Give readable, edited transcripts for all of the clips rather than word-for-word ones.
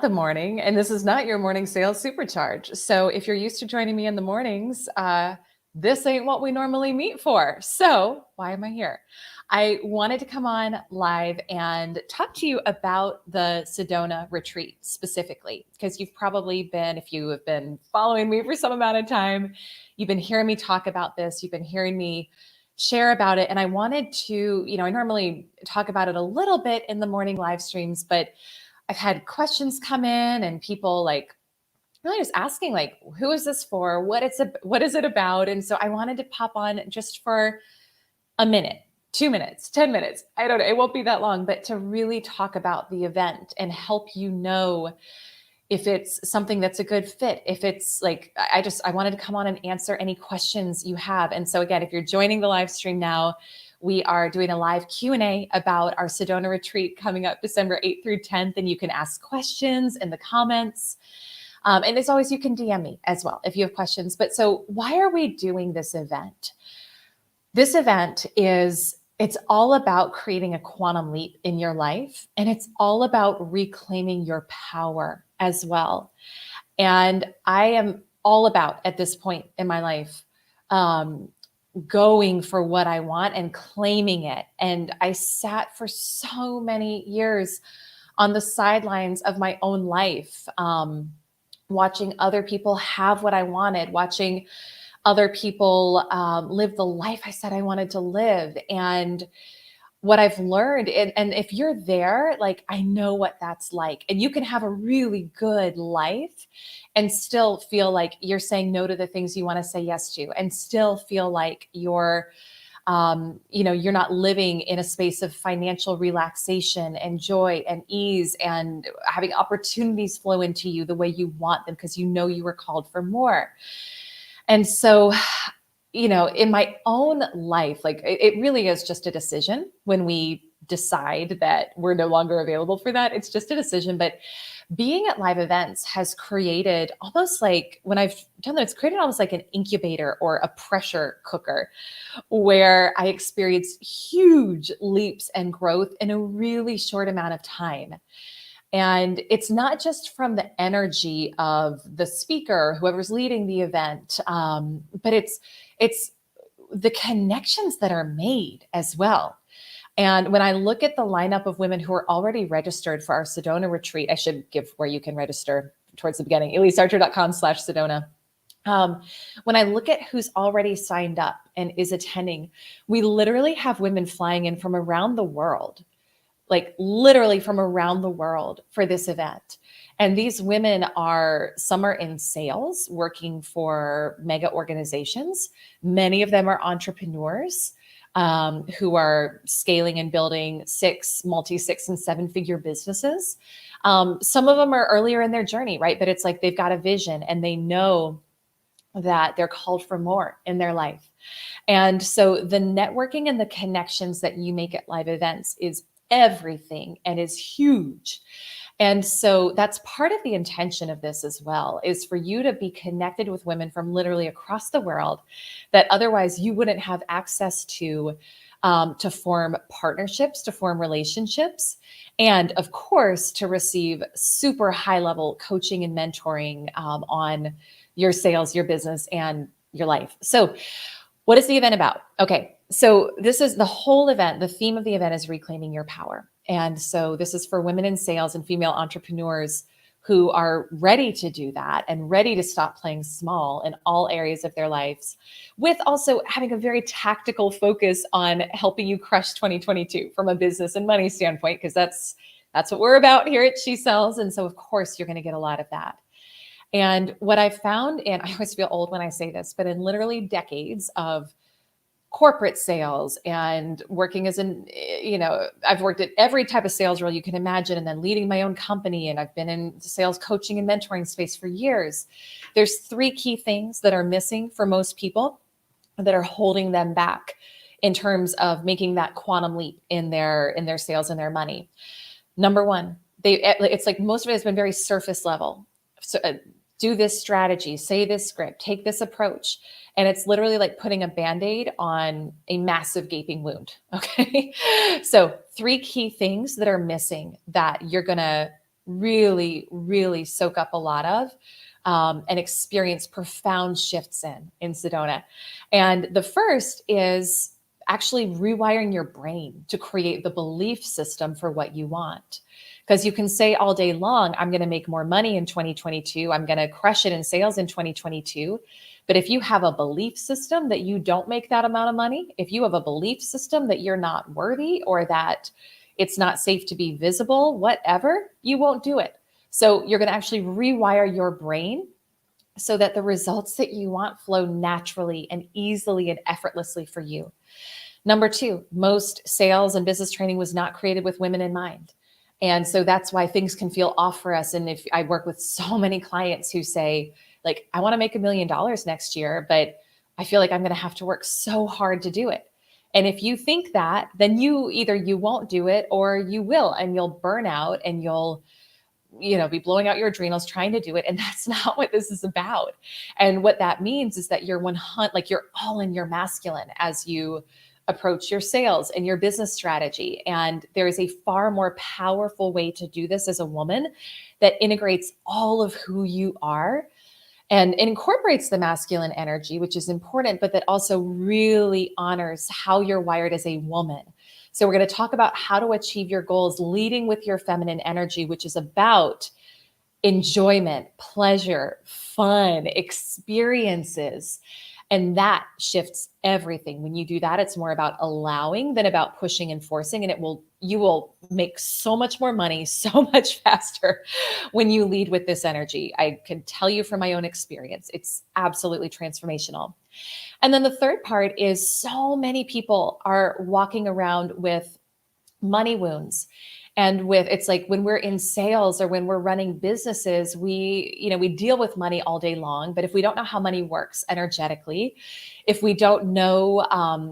not the morning, and this is not your morning sales supercharge. So if you're used to joining me in the mornings, this ain't what we normally meet for. So why am I here? I wanted to come on live and talk to you about the Sedona retreat specifically, because you've probably been, if you have been following me for some amount of time, you've been hearing me talk about this, you've been hearing me share about it. And I wanted to, I normally talk about it a little bit in the morning live streams, but I've had questions come in and people like really just asking like, who is this for? What is it about? And so I wanted to pop on just for a minute, 2 minutes, 10 minutes. I don't know. It won't be that long, but to really talk about the event and help you know if it's something that's a good fit, if it's like, I wanted to come on and answer any questions you have. And so again, if you're joining the live stream now, we are doing a live Q&A about our Sedona retreat coming up December 8th through 10th. And you can ask questions in the comments. And as always, you can DM me as well if you have questions. But so why are we doing this event? This event it's all about creating a quantum leap in your life. And it's all about reclaiming your power as well. And I am all about, at this point in my life, going for what I want and claiming it. And I sat for so many years on the sidelines of my own life, watching other people have what I wanted, watching other people live the life I said I wanted to live. And what I've learned, and if you're there, like, I know what that's like. And you can have a really good life and still feel like you're saying no to the things you want to say yes to, and still feel like you're not living in a space of financial relaxation and joy and ease and having opportunities flow into you the way you want them because you know you were called for more. And so, in my own life, like it really is just a decision when we decide that we're no longer available for that. It's just a decision. But being at live events has created almost like, when I've done that, it's created almost like an incubator or a pressure cooker where I experienced huge leaps and growth in a really short amount of time. And it's not just from the energy of the speaker, whoever's leading the event, but it's the connections that are made as well. And when I look at the lineup of women who are already registered for our Sedona retreat, I should give where you can register towards the beginning, elisearcher.com/Sedona. When I look at who's already signed up and is attending, we literally have women flying in from around the world, like literally from around the world for this event. And these women some are in sales, working for mega organizations. Many of them are entrepreneurs who are scaling and building multi-six and seven-figure businesses. Some of them are earlier in their journey, right? But it's like they've got a vision and they know that they're called for more in their life. And so the networking and the connections that you make at live events is everything and is huge. And so that's part of the intention of this as well, is for you to be connected with women from literally across the world that otherwise you wouldn't have access to form partnerships, to form relationships, and of course, to receive super high level coaching and mentoring on your sales, your business, and your life. So what is the event about? Okay. So this is the whole event. The theme of the event is reclaiming your power. And so this is for women in sales and female entrepreneurs who are ready to do that and ready to stop playing small in all areas of their lives, with also having a very tactical focus on helping you crush 2022 from a business and money standpoint, because that's what we're about here at She Sells. And so of course you're going to get a lot of that. And what I found, and I always feel old when I say this, but in literally decades of corporate sales and working I've worked at every type of sales role you can imagine, and then leading my own company. And I've been in sales coaching and mentoring space for years. There's 3 key things that are missing for most people that are holding them back in terms of making that quantum leap in their sales and their money. Number 1, it's like most of it has been very surface level. So do this strategy, say this script, take this approach. And it's literally like putting a Band-Aid on a massive gaping wound. Okay. So 3 key things that are missing that you're going to really, really soak up a lot of, and experience profound shifts in Sedona. And the first is actually rewiring your brain to create the belief system for what you want. Because you can say all day long, I'm going to make more money in 2022. I'm going to crush it in sales in 2022. But if you have a belief system that you don't make that amount of money, if you have a belief system that you're not worthy or that it's not safe to be visible, whatever, you won't do it. So you're going to actually rewire your brain so that the results that you want flow naturally and easily and effortlessly for you. Number two, most sales and business training was not created with women in mind. And so that's why things can feel off for us. And if I work with so many clients who say, like, I want to make $1 million next year, but I feel like I'm going to have to work so hard to do it. And if you think that, then you won't do it or you will, and you'll burn out and you'll be blowing out your adrenals trying to do it. And that's not what this is about. And what that means is that you're you're all in your masculine as you approach your sales and your business strategy. And there is a far more powerful way to do this as a woman that integrates all of who you are and incorporates the masculine energy, which is important, but that also really honors how you're wired as a woman. So we're going to talk about how to achieve your goals leading with your feminine energy, which is about enjoyment, pleasure, fun, experiences. And that shifts everything. When you do that, it's more about allowing than about pushing and forcing. And you will make so much more money so much faster when you lead with this energy. I can tell you from my own experience, it's absolutely transformational. And then the third part is so many people are walking around with money wounds. And it's like when we're in sales or when we're running businesses, we deal with money all day long. But if we don't know how money works energetically, if we don't know,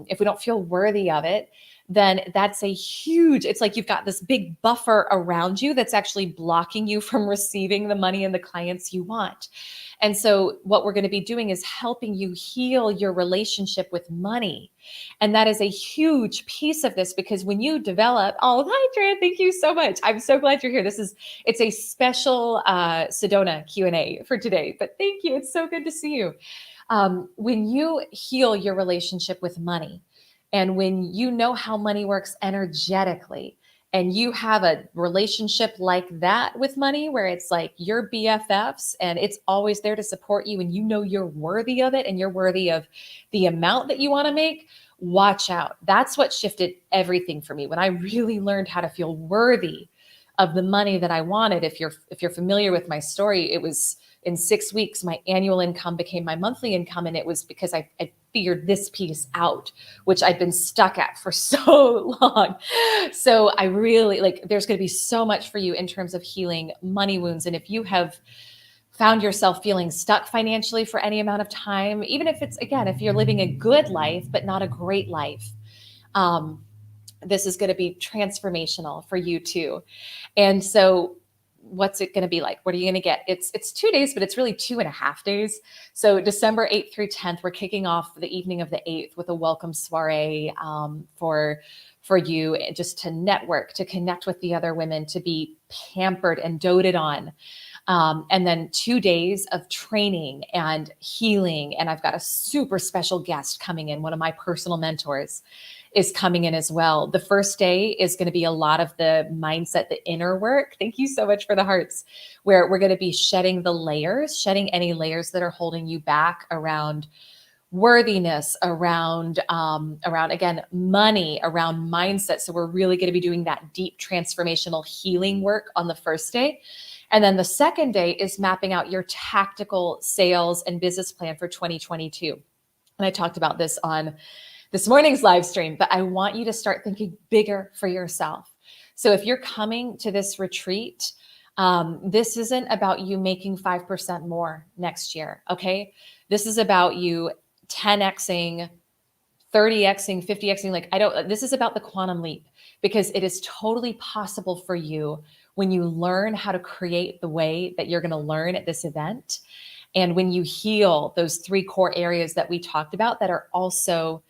if we don't feel worthy of it, then that's it's like you've got this big buffer around you that's actually blocking you from receiving the money and the clients you want. And so what we're going to be doing is helping you heal your relationship with money. And that is a huge piece of this, because when you develop, hi, Tran, thank you so much. I'm so glad you're here. It's a special Sedona Q&A for today, but thank you. It's so good to see you. When you heal your relationship with money, and when you know how money works energetically, and you have a relationship like that with money, where it's like your BFFs and it's always there to support you, and you know you're worthy of it and you're worthy of the amount that you want to make, watch out. That's what shifted everything for me. When I really learned how to feel worthy of the money that I wanted. If you're familiar with my story, it was in 6 weeks, my annual income became my monthly income. And it was because I figured this piece out, which I'd been stuck at for so long. So I really there's going to be so much for you in terms of healing money wounds. And if you have found yourself feeling stuck financially for any amount of time, even if if you're living a good life, but not a great life, this is going to be transformational for you too. And so what's it going to be like? What are you going to get? It's 2 days, but it's really 2.5 days. So December 8th through 10th, we're kicking off the evening of the 8th with a welcome soiree for you, just to network, to connect with the other women, to be pampered and doted on. And then 2 days of training and healing. And I've got a super special guest coming in. One of my personal mentors is coming in as well. The first day is going to be a lot of the mindset, the inner work. Thank you so much for the hearts, where we're going to be shedding any layers that are holding you back around worthiness, around again, money, around mindset. So we're really going to be doing that deep transformational healing work on the first day. And then the second day is mapping out your tactical sales and business plan for 2022. And I talked about this on this morning's live stream, but I want you to start thinking bigger for yourself. So if you're coming to this retreat, this isn't about you making 5% more next year, okay? This is about you 10xing, 30xing, 50xing. This is about the quantum leap, because it is totally possible for you when you learn how to create the way that you're going to learn at this event. And when you heal those 3 core areas that we talked about that are also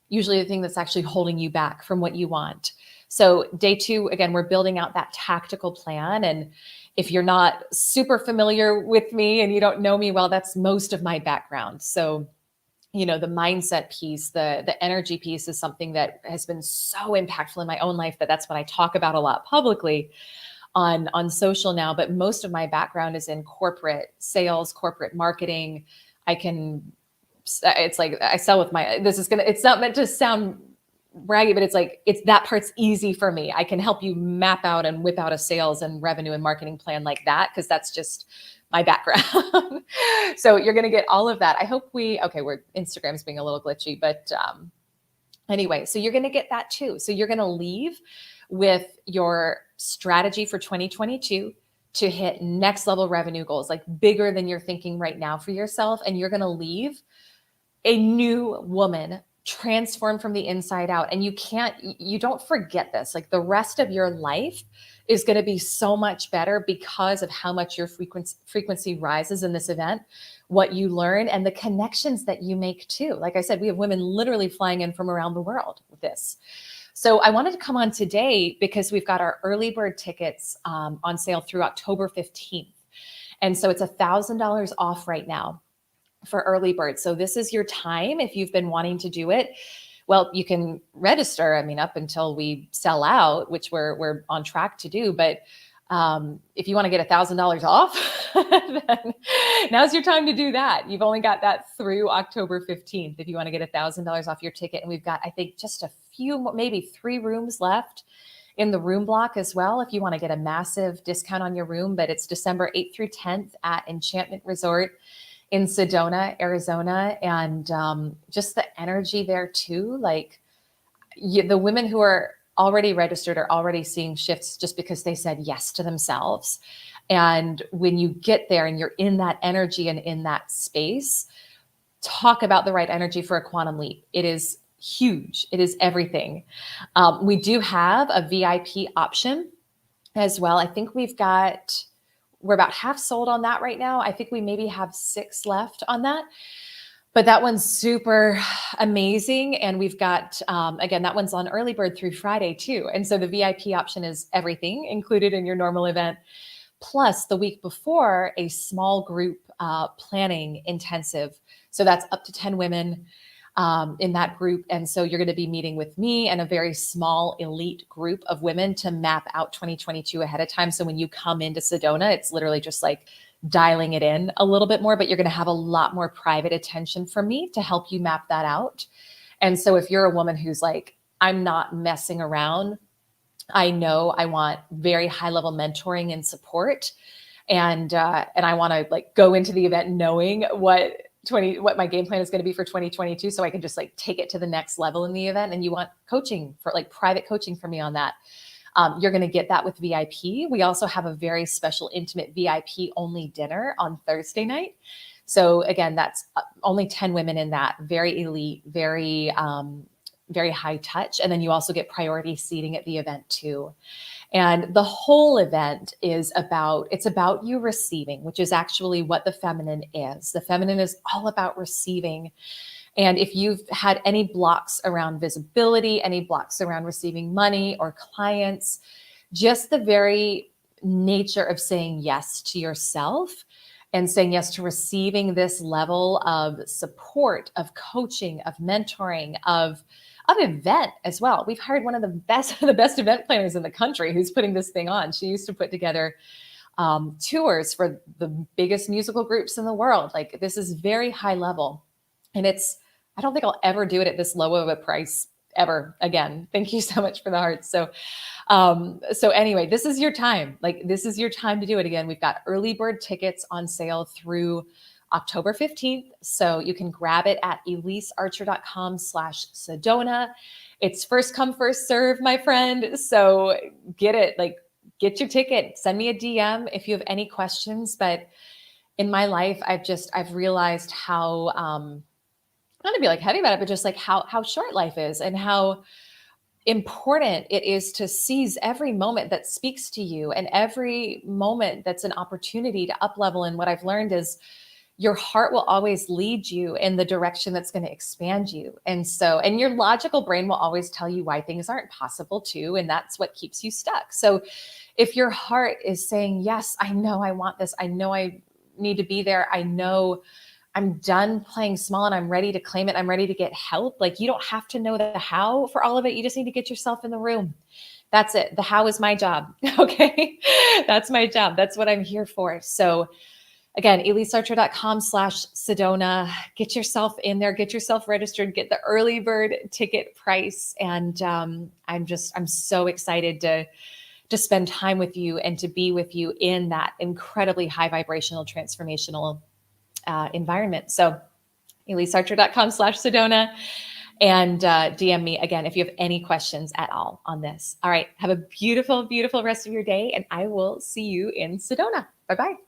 usually the thing that's actually holding you back from what you want. So day 2, again, we're building out that tactical plan. And if you're not super familiar with me and you don't know me well, that's most of my background. So, the mindset piece, the energy piece is something that has been so impactful in my own life that's what I talk about a lot publicly on social now. But most of my background is in corporate sales, corporate marketing. It's like I sell with it's not meant to sound braggy, but it's that part's easy for me. I can help you map out and whip out a sales and revenue and marketing plan like that, because that's just my background. So you're going to get all of that. I hope Instagram's being a little glitchy, but anyway, so you're going to get that too. So you're going to leave with your strategy for 2022 to hit next level revenue goals, like bigger than you're thinking right now for yourself. And you're going to leave a new woman transformed from the inside out. And you don't forget this. Like, the rest of your life is going to be so much better because of how much your frequency rises in this event, what you learn, and the connections that you make too. Like I said, we have women literally flying in from around the world with this. So I wanted to come on today because we've got our early bird tickets on sale through October 15th. And so it's $1,000 off right now for early bird. So this is your time. If you've been wanting to do it, well, you can register, up until we sell out, which we're on track to do. But if you want to get $1,000 off, then now's your time to do that. You've only got that through October 15th. If you want to get $1,000 off your ticket, and we've got, I think, just a few, maybe 3 rooms left in the room block as well, if you want to get a massive discount on your room. But it's December 8th through 10th at Enchantment Resort in Sedona, Arizona. And just the energy there too. Like, the women who are already registered are already seeing shifts just because they said yes to themselves. And when you get there and you're in that energy and in that space, talk about the right energy for a quantum leap. It is huge. It is everything. We do have a VIP option as well. I think we're about half sold on that right now. I think we maybe have 6 left on that. But that one's super amazing. And we've got, again, that one's on early bird through Friday too. And so the VIP option is everything included in your normal event, plus the week before, a small group planning intensive. So that's up to 10 women in that group. And so you're going to be meeting with me and a very small elite group of women to map out 2022 ahead of time. So when you come into Sedona, it's literally just like dialing it in a little bit more, but you're going to have a lot more private attention from me to help you map that out. And so if you're a woman who's like, I'm not messing around, I know I want very high level mentoring and support, and I want to like go into the event knowing what my game plan is going to be for 2022, so I can just like take it to the next level in the event. And you want coaching, for like private coaching from me on that. You're going to get that with VIP. We also have a very special intimate VIP only dinner on Thursday night. So again, that's only 10 women in that, very elite, very high touch. And then you also get priority seating at the event too. And the whole event it's about you receiving, which is actually what the feminine is. The feminine is all about receiving. And if you've had any blocks around visibility, any blocks around receiving money or clients, just the very nature of saying yes to yourself and saying yes to receiving this level of support, of coaching, of mentoring, of event as well. We've hired one of the best event planners in the country who's putting this thing on. She used to put together tours for the biggest musical groups in the world. Like, this is very high level. And I don't think I'll ever do it at this low of a price ever again. Thank you so much for the hearts. So anyway, this is your time. Like, this is your time to do it again. We've got early bird tickets on sale through October 15th. So you can grab it at elisearcher.com/Sedona. It's first come, first serve, my friend. So get it, like, get your ticket, send me a DM if you have any questions. But in my life, I've realized how, not to be like heavy about it, but just like how short life is and how important it is to seize every moment that speaks to you and every moment that's an opportunity to up level. And what I've learned is, your heart will always lead you in the direction that's going to expand you. And your logical brain will always tell you why things aren't possible too. And that's what keeps you stuck. So if your heart is saying, yes, I know I want this, I know I need to be there, I know I'm done playing small and I'm ready to claim it, I'm ready to get help. Like, you don't have to know the how for all of it. You just need to get yourself in the room. That's it. The how is my job. Okay. That's my job. That's what I'm here for. So again, elisarcher.com/Sedona, get yourself in there, get yourself registered, get the early bird ticket price. And I'm so excited to spend time with you and to be with you in that incredibly high vibrational, transformational environment. So elisarcher.com/Sedona, and DM me again if you have any questions at all on this. All right. Have a beautiful, beautiful rest of your day, and I will see you in Sedona. Bye-bye.